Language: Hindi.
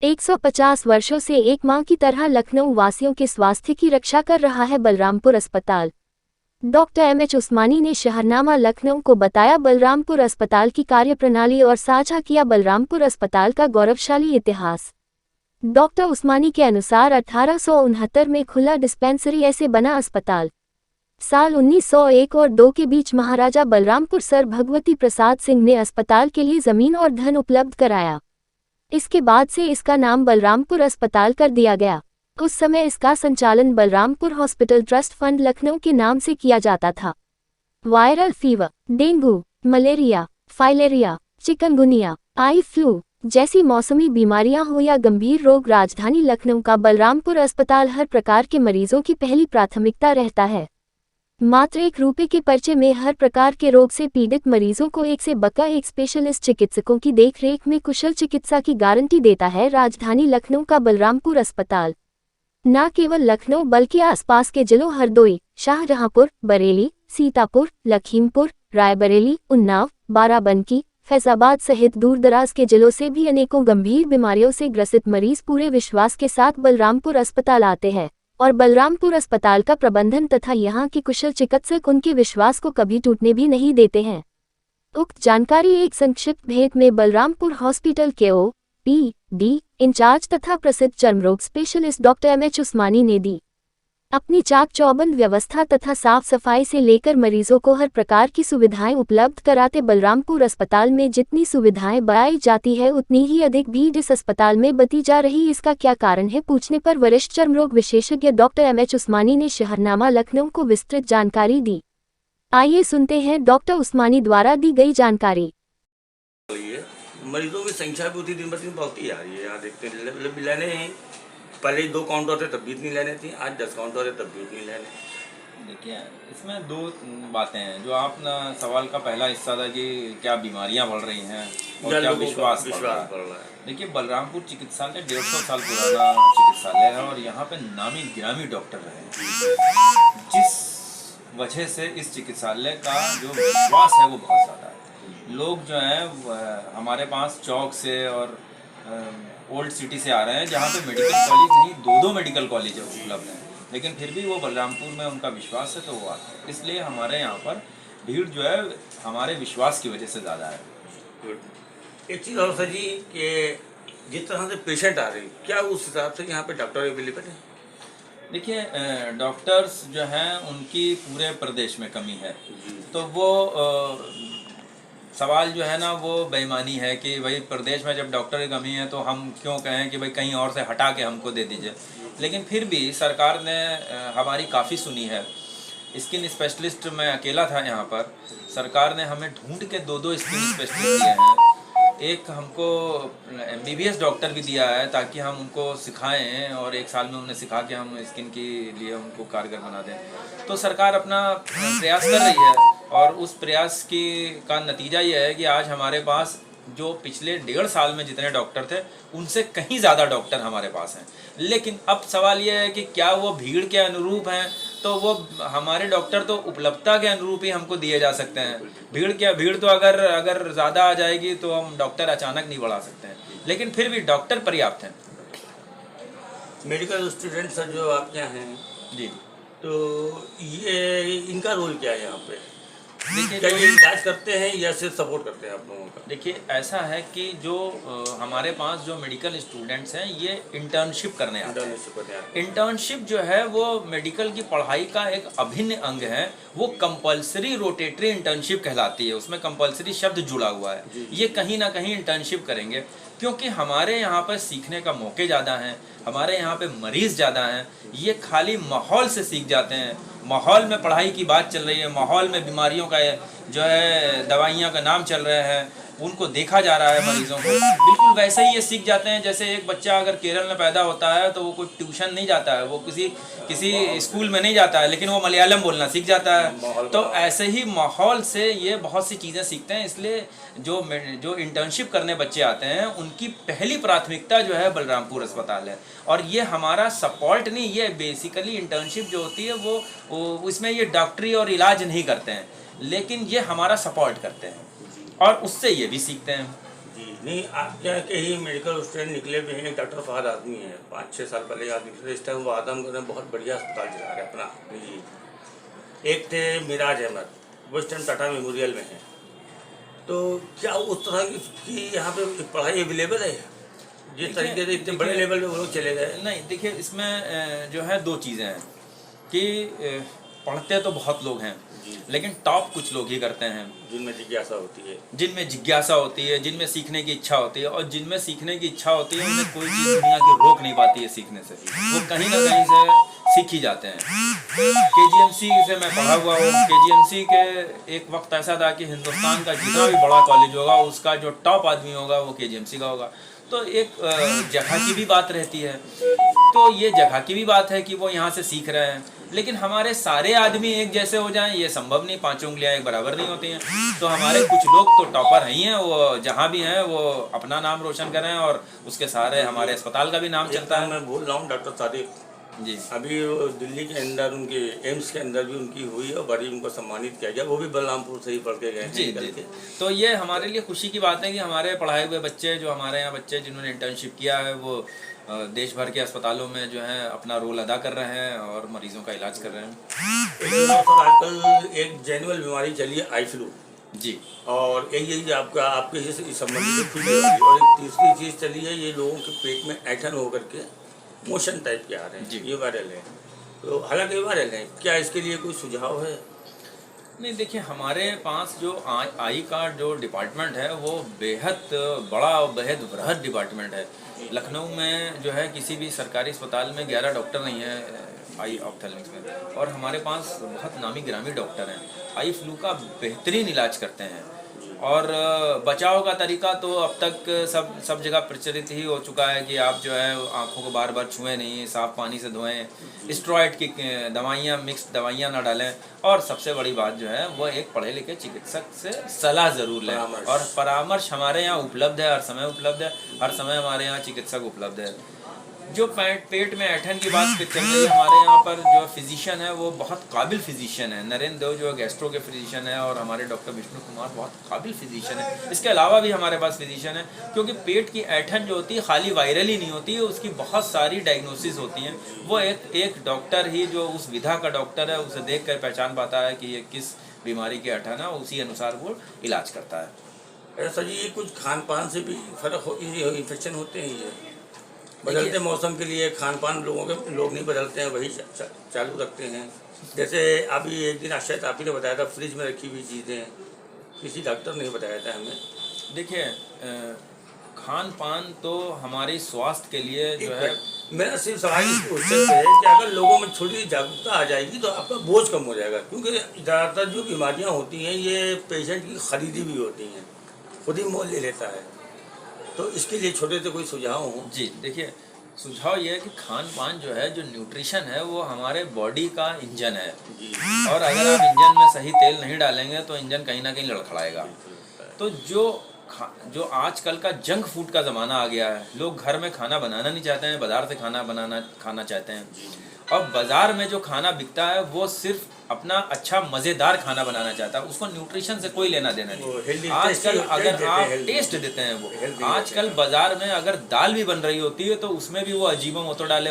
150 वर्षों से एक मां की तरह लखनऊ वासियों के स्वास्थ्य की रक्षा कर रहा है बलरामपुर अस्पताल। डॉक्टर एमएच उस्मानी ने शहरनामा लखनऊ को बताया बलरामपुर अस्पताल की कार्यप्रणाली और साझा किया बलरामपुर अस्पताल का गौरवशाली इतिहास। डॉक्टर उस्मानी के अनुसार 1869 में खुला डिस्पेंसरी ऐसे बना अस्पताल। साल 1901 और 2 के बीच महाराजा बलरामपुर सर भगवती प्रसाद सिंह ने अस्पताल के लिए जमीन और धन उपलब्ध कराया। इसके बाद से इसका नाम बलरामपुर अस्पताल कर दिया गया। उस समय इसका संचालन Balrampur hospital trust fund Lucknow के नाम से किया जाता था। Viral fever, dengue, malaria, filaria, chikungunya, eye flu जैसी मौसमी बीमारियां हो या गंभीर रोग, राजधानी लखनऊ का बलरामपुर अस्पताल हर प्रकार के मरीजों की पहली प्राथमिकता रहता है। मात्र ₹1 के पर्चे में हर प्रकार के रोग से पीड़ित मरीजों को एक से बढ़कर एक स्पेशलिस्ट चिकित्सकों की देखरेख में कुशल चिकित्सा की गारंटी देता है राजधानी लखनऊ का बलरामपुर अस्पताल। न केवल लखनऊ बल्कि आसपास के जिलों हरदोई, शाहजहांपुर, बरेली, सीतापुर, लखीमपुर, रायबरेली, उन्नाव, बाराबंकी, फैजाबाद सहित दूरदराज के जिलों से भी अनेकों गंभीर बीमारियों से ग्रसित मरीज पूरे विश्वास के साथ बलरामपुर अस्पताल आते हैं और बलरामपुर अस्पताल का प्रबंधन तथा यहाँ के कुशल चिकित्सक उनके विश्वास को कभी टूटने भी नहीं देते हैं। उक्त जानकारी एक संक्षिप्त भेंट में बलरामपुर हॉस्पिटल के OPD इंचार्ज तथा प्रसिद्ध चर्मरोग स्पेशलिस्ट डॉक्टर एमएच उस्मानी ने दी। अपनी चाक चौबंद व्यवस्था तथा साफ सफाई से लेकर मरीजों को हर प्रकार की सुविधाएं उपलब्ध कराते बलरामपुर अस्पताल में जितनी सुविधाएं बढ़ाई जाती है उतनी ही अधिक भीड़ इस अस्पताल में बती जा रही। इसका क्या कारण है पूछने पर वरिष्ठ चर्मरोग विशेषज्ञ डॉक्टर एमएच उस्मानी ने शहरनामा लखनऊ को विस्तृत जानकारी दी। आइए सुनते हैं डॉक्टर उस्मानी द्वारा दी गई जानकारी। मरीजों की संख्या भी उतनी दिन ब दिन बढ़ती आ रही है। यहाँ देखते हैं लेने पहले 2 काउंटर थे तब भी इतनी लेने थी, आज 10 काउंटर है तब भी इतनी लेने। देखिए इसमें 2 बातें हैं। जो आप ना सवाल का पहला हिस्सा था कि क्या बीमारियां बढ़ रही हैं और क्या विश्वास बढ़ रहा है। देखिए बलरामपुर चिकित्सालय 150 साल पुराना चिकित्सालय है और यहाँ पे नामी गिरामी डॉक्टर रहे, जिस वजह से इस चिकित्सालय का जो विश्वास है वो बहुत ज़्यादा है। लोग जो हैं हमारे पास चौक से और ओल्ड सिटी से आ रहे हैं जहाँ पे मेडिकल कॉलेज नहीं 2 मेडिकल कॉलेज उपलब्ध हैं, लेकिन फिर भी वो बलरामपुर में उनका विश्वास है तो वो आते हैं। इसलिए हमारे यहाँ पर भीड़ जो है हमारे विश्वास की वजह से ज़्यादा है। एक चीज़ और सर जी कि जिस तरह से पेशेंट आ रहे हैं क्या उस हिसाब से यहाँ पे डॉक्टर अवेलेबल है? देखिए डॉक्टर्स जो हैं उनकी पूरे प्रदेश में कमी है, तो वो सवाल जो है ना वो बेईमानी है कि भाई प्रदेश में जब डॉक्टर की कमी है तो हम क्यों कहें कि भाई कहीं और से हटा के हमको दे दीजिए। लेकिन फिर भी सरकार ने हमारी काफ़ी सुनी है। स्किन स्पेशलिस्ट मैं अकेला था यहाँ पर, सरकार ने हमें ढूंढ के 2 स्किन स्पेशलिस्ट दिए हैं। एक हमको MBBS डॉक्टर भी दिया है ताकि हम उनको सिखाएं और 1 साल में उन्हें सिखा के हम स्किन के लिए उनको कारगर बना दें। तो सरकार अपना प्रयास कर रही है और उस प्रयास का नतीजा ये है कि आज हमारे पास जो पिछले 1.5 साल में जितने डॉक्टर थे उनसे कहीं ज़्यादा डॉक्टर हमारे पास हैं। लेकिन अब सवाल ये है कि क्या वो भीड़ के अनुरूप हैं, तो वो हमारे डॉक्टर तो उपलब्धता के अनुरूप ही हमको दिए जा सकते हैं। भीड़ तो अगर ज़्यादा आ जाएगी तो हम डॉक्टर अचानक नहीं बढ़ा सकते हैं, लेकिन फिर भी डॉक्टर पर्याप्त हैं। मेडिकल स्टूडेंट्स जो आपके यहाँ हैं जी, तो ये इनका रोल क्या है यहाँ पे? देखिए क्या ये इलाज करते हैं या सिर्फ सपोर्ट करते हैं आप लोगों का? देखिए ऐसा है कि जो हमारे पास जो मेडिकल स्टूडेंट्स हैं ये इंटर्नशिप करने आते हैं। इंटर्नशिप जो है वो मेडिकल की पढ़ाई का एक अभिन्न अंग है। वो कंपलसरी रोटेटरी इंटर्नशिप कहलाती है, उसमें कंपलसरी शब्द जुड़ा हुआ है। ये कहीं ना कहीं इंटर्नशिप करेंगे क्योंकि हमारे यहाँ पर सीखने का मौके ज़्यादा हैं, हमारे यहाँ पे मरीज़ ज़्यादा हैं। ये खाली माहौल से सीख जाते हैं। माहौल में पढ़ाई की बात चल रही है, माहौल में बीमारियों का जो है दवाइयाँ का नाम चल रहे हैं, उनको देखा जा रहा है मरीजों को। बिल्कुल वैसे ही ये सीख जाते हैं जैसे एक बच्चा अगर केरल में पैदा होता है तो वो कोई ट्यूशन नहीं जाता है, वो किसी स्कूल में नहीं जाता है, लेकिन वो मलयालम बोलना सीख जाता है। तो ऐसे ही माहौल से ये बहुत सी चीज़ें सीखते हैं। इसलिए जो इंटर्नशिप करने बच्चे आते हैं उनकी पहली प्राथमिकता जो है बलरामपुर अस्पताल है। और ये हमारा सपोर्ट नहीं, ये बेसिकली इंटर्नशिप जो होती है वो इसमें ये डॉक्टरी और इलाज नहीं करते हैं, लेकिन ये हमारा सपोर्ट करते हैं और उससे ये भी सीखते हैं। जी नहीं, आपके यहाँ के ही मेडिकल स्टूडेंट निकले हुए हैं। डॉक्टर फहद आदमी है, 5-6 साल पहले आदमी थे, इस टाइम वो आदमगढ़ में बहुत बढ़िया अस्पताल चला रहे हैं अपना निजी। एक थे मिराज अहमद, वो इस टाइम टाटा मेमोरियल में है। तो क्या उस तरह की यहाँ पे पढ़ाई अवेलेबल है? जिस तरीके से इतने बड़े लेवल पे वो लोग चले गए। नहीं देखिए, इसमें जो है दो चीज़ें हैं कि पढ़ते तो बहुत लोग हैं, लेकिन टॉप कुछ लोग ही करते हैं जिनमें जिज्ञासा होती है, जिनमें सीखने की इच्छा होती है, और जिनमें सीखने की इच्छा होती है उन्हें कोई चीज़ दुनिया की रोक नहीं पाती है सीखने से। वो कहीं ना कहीं से सीख ही जाते हैं। केजीएमसी से मैं पढ़ा हुआ हूँ। केजीएमसी के एक वक्त ऐसा था कि हिंदुस्तान का जितना भी बड़ा कॉलेज होगा उसका जो टॉप आदमी होगा वो केजीएमसी का होगा। तो एक जगह की भी बात रहती है, तो ये जगह की भी बात है कि वो यहाँ से सीख रहे हैं। लेकिन हमारे सारे आदमी एक जैसे हो जाएं ये संभव नहीं, पांचों उंगलियां एक बराबर नहीं होती हैं। तो हमारे कुछ लोग तो टॉपर ही हैं, वो जहाँ भी हैं वो अपना नाम रोशन कर रहे हैं और उसके सारे हमारे अस्पताल का भी नाम चलता है। मैं बोल रहा हूँ डॉक्टर सादिक जी, अभी वो दिल्ली के अंदर उनके एम्स के अंदर भी उनकी हुई और बड़ी उनको सम्मानित किया गया। वो भी बलरामपुर से ही पढ़ के गए जी हैं। जी। तो ये हमारे लिए खुशी की बात है कि हमारे पढ़ाए हुए बच्चे, जो हमारे यहाँ बच्चे जिन्होंने इंटर्नशिप किया है, वो देश भर के अस्पतालों में जो है अपना रोल अदा कर रहे हैं और मरीजों का इलाज कर रहे हैं। आजकल एक जेनुअल बीमारी चली है, आई फ्लू जी, और यही आपका आपके से संबंधित फील्ड है। और एक तीसरी चीज़ चली है, ये लोगों के पेट में ऐठन होकर के मोशन टाइप के आ रहे हैं जी। ये वायरल है। तो हालांकि ये वायरल है, क्या इसके लिए कोई सुझाव है? नहीं देखिए, हमारे पास जो आई का जो डिपार्टमेंट है वो बेहद बड़ा और बेहद बृहद डिपार्टमेंट है। लखनऊ में जो है किसी भी सरकारी अस्पताल में 11 डॉक्टर नहीं है आई ऑप्थेल्मिक्स में, और हमारे पास बहुत नामी गिरामी डॉक्टर हैं। आई फ्लू का बेहतरीन इलाज करते हैं, और बचाव का तरीका तो अब तक सब जगह प्रचलित ही हो चुका है कि आप जो है आँखों को बार बार छुएं नहीं, साफ पानी से धोएं, स्टेरॉइड की दवाइयाँ, मिक्स दवाइयाँ ना डालें, और सबसे बड़ी बात जो है वो एक पढ़े लिखे चिकित्सक से सलाह ज़रूर लें। और परामर्श हमारे यहाँ उपलब्ध है, हर समय उपलब्ध है, हर समय हमारे यहाँ चिकित्सक उपलब्ध है। जो पेट में ऐठन की बात चल रही है, हमारे यहाँ पर जो फिजिशियन है वो बहुत काबिल फिजिशियन है। नरेंद्र देव जो गैस्ट्रो के फिजिशियन है, और हमारे डॉक्टर विष्णु कुमार बहुत काबिल फिजिशियन है। इसके अलावा भी हमारे पास फिजिशियन है, क्योंकि पेट की ऐठन जो होती है खाली वायरल ही नहीं होती है, उसकी बहुत सारी डायग्नोसिस होती हैं। वो एक डॉक्टर ही जो उस विधा का डॉक्टर है उसे देख कर पहचान पाता है कि ये किस बीमारी की ऐठन है, उसी अनुसार वो इलाज करता है। ऐसा जी, ये कुछ खान पान से भी फर्क हो, इन्फेक्शन होते हैं? ये बदलते मौसम के लिए खान पान लोग नहीं बदलते हैं, वही चालू रखते हैं। जैसे अभी एक दिन शायद आप ही ने बताया था फ्रिज में रखी हुई चीज़ें, किसी डॉक्टर ने बताया था हमें। देखिए, खान पान तो हमारे स्वास्थ्य के लिए जो है, मेरा सिर्फ सवाल इस क्वेश्चन पे है कि अगर लोगों में थोड़ी जागरूकता आ जाएगी तो आपका बोझ कम हो जाएगा। क्योंकि ज़्यादातर जो बीमारियाँ होती हैं ये पेशेंट की खरीदी भी होती हैं, खुद ही मोल ले लेता है। तो इसके लिए छोटे से कोई सुझाव हो? जी देखिए, सुझाव ये है कि खान पान जो है, जो न्यूट्रिशन है, वो हमारे बॉडी का इंजन है। और अगर आप इंजन में सही तेल नहीं डालेंगे तो इंजन कहीं ना कहीं लड़खड़ाएगा। तो जो आजकल का जंक फूड का ज़माना आ गया है, लोग घर में खाना बनाना नहीं चाहते हैं, बाज़ार से खाना चाहते हैं। और बाज़ार में जो खाना बिकता है वो सिर्फ अपना अच्छा मज़ेदार खाना बनाना चाहता है, उसको न्यूट्रिशन से कोई लेना देना नहीं। आजकल अगर आप टेस्ट देते हैं, वो आजकल बाज़ार में अगर दाल भी बन रही होती है तो उसमें भी वो अजीबो मोतो डाले